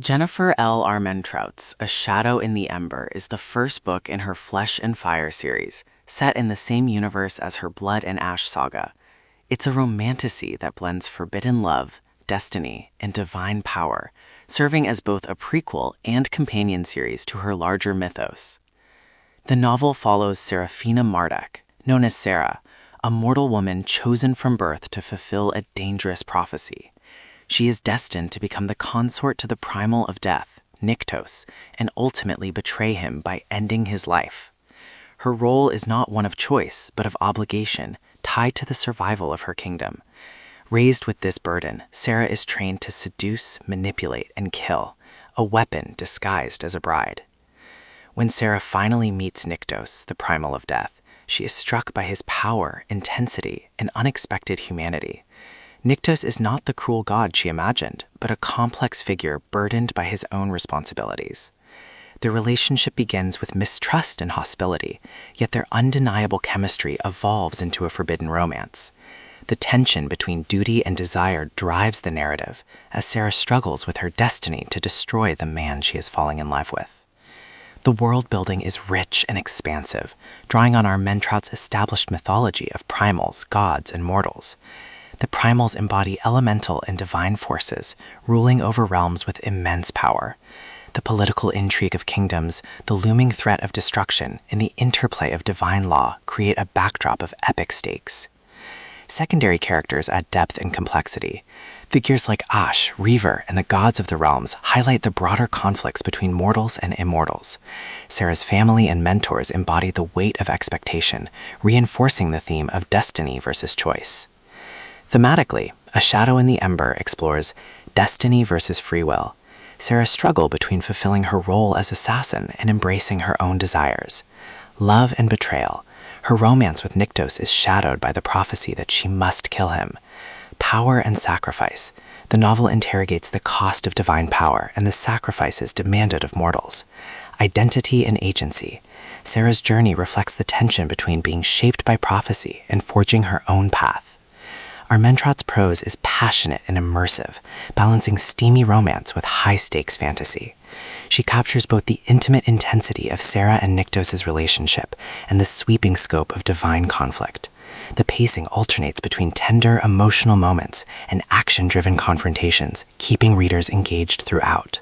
Jennifer L. Armentrout's A Shadow in the Ember is the first book in her Flesh and Fire series, set in the same universe as her Blood and Ash saga. It's a romantasy that blends forbidden love, destiny, and divine power, serving as both a prequel and companion series to her larger mythos. The novel follows Seraphena Mardak, known as Sera, a mortal woman chosen from birth to fulfill a dangerous prophecy. She is destined to become the consort to the Primal of Death, Nyktos, and ultimately betray him by ending his life. Her role is not one of choice, but of obligation, tied to the survival of her kingdom. Raised with this burden, Sera is trained to seduce, manipulate, and kill, a weapon disguised as a bride. When Sera finally meets Nyktos, the Primal of Death, she is struck by his power, intensity, and unexpected humanity. Nyktos is not the cruel god she imagined, but a complex figure burdened by his own responsibilities. Their relationship begins with mistrust and hostility, yet their undeniable chemistry evolves into a forbidden romance. The tension between duty and desire drives the narrative, as Sera struggles with her destiny to destroy the man she is falling in love with. The world building is rich and expansive, drawing on Armentrout's established mythology of primals, gods, and mortals. The primals embody elemental and divine forces, ruling over realms with immense power. The political intrigue of kingdoms, the looming threat of destruction, and the interplay of divine law create a backdrop of epic stakes. Secondary characters add depth and complexity. Figures like Ash, Reaver, and the gods of the realms highlight the broader conflicts between mortals and immortals. Sera's family and mentors embody the weight of expectation, reinforcing the theme of destiny versus choice. Thematically, A Shadow in the Ember explores destiny versus free will, Sera's struggle between fulfilling her role as assassin and embracing her own desires, love and betrayal. Her romance with Nyktos is shadowed by the prophecy that she must kill him, power and sacrifice. The novel interrogates the cost of divine power and the sacrifices demanded of mortals, identity and agency. Sera's journey reflects the tension between being shaped by prophecy and forging her own path. Armentrout's prose is passionate and immersive, balancing steamy romance with high-stakes fantasy. She captures both the intimate intensity of Sera and Nyktos' relationship and the sweeping scope of divine conflict. The pacing alternates between tender, emotional moments and action-driven confrontations, keeping readers engaged throughout.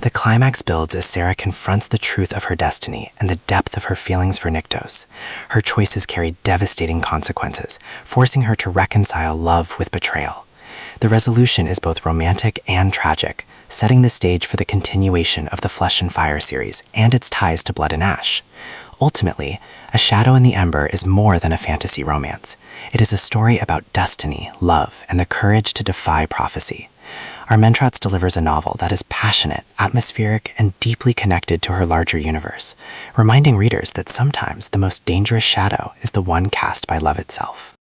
The climax builds as Sera confronts the truth of her destiny and the depth of her feelings for Nyktos. Her choices carry devastating consequences, forcing her to reconcile love with betrayal. The resolution is both romantic and tragic, setting the stage for the continuation of the Flesh and Fire series and its ties to Blood and Ash. Ultimately, A Shadow in the Ember is more than a fantasy romance. It is a story about destiny, love, and the courage to defy prophecy. Armentrout delivers a novel that is passionate, atmospheric, and deeply connected to her larger universe, reminding readers that sometimes the most dangerous shadow is the one cast by love itself.